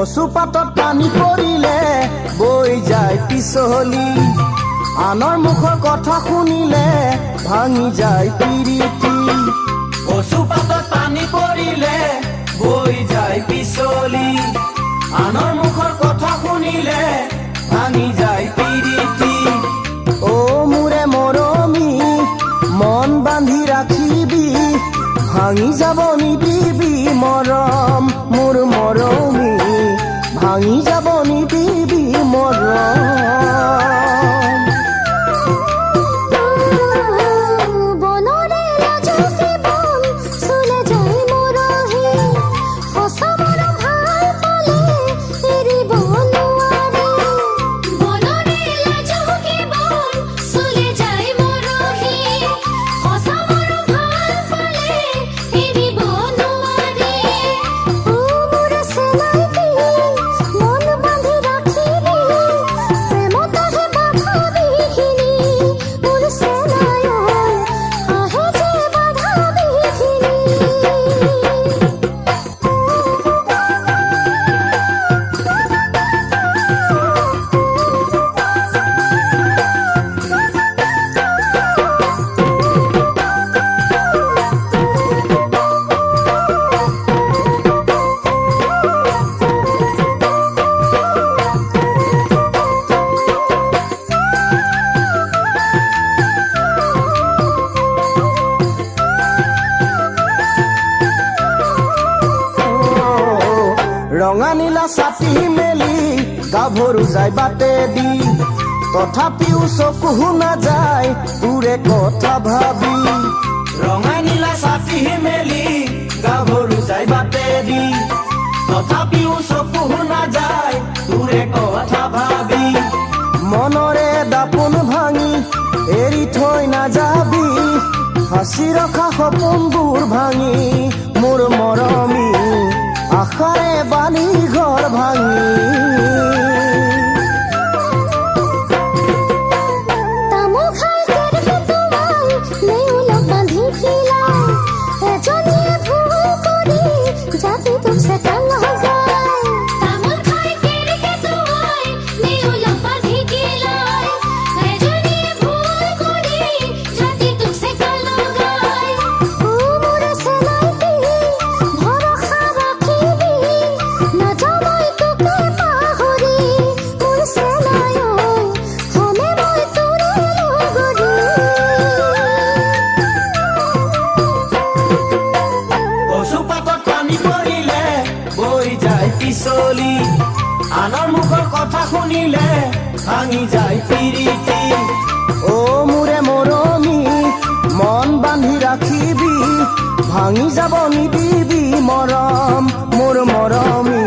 কচুপাতত পানী পৰিলে বৈ যায় পিছলি আনৰ মুখৰ কথা শুনিলে ভাঙি যায় পিৰিতি কচুপাতত পানী পৰিলে বৈ যায় পিছলি আনৰ মুখৰ কথা শুনিলে ভাঙি যায় পিৰিতি ও মোৰে মৰমী মন বান্ধি ৰাখিবি ভাঙি যাব নিদিবি মৰম মোৰ মৰমী ভাঙি যাব নিদিবি মৰম ৰঙা নীলা ছাতি মেলি গাভৰু যায় বাটে দি তথাপিও চকু নাযায় তোৰে কথা ভাবি ৰঙা নীলা ছাতি মেলি গাভৰু যায় বাটে দি তথাপিও চকু নাযায় তোৰে কথা ভাবি মনৰে দাপোন ভাঙি এৰি থৈ নাযাবি হাসি ৰখা সপোনবোৰ ভাঙি মোৰ মৰমী আশাৰে বালি ঘৰ ভাঙি পিছলি আনৰ মুখৰ কথা শুনিলে ভাঙি যায় পিৰিতি ও মোৰে মৰমী মন বান্ধি ৰাখিবি ভাঙি যাব নিদিবি মৰম মোৰ মৰমী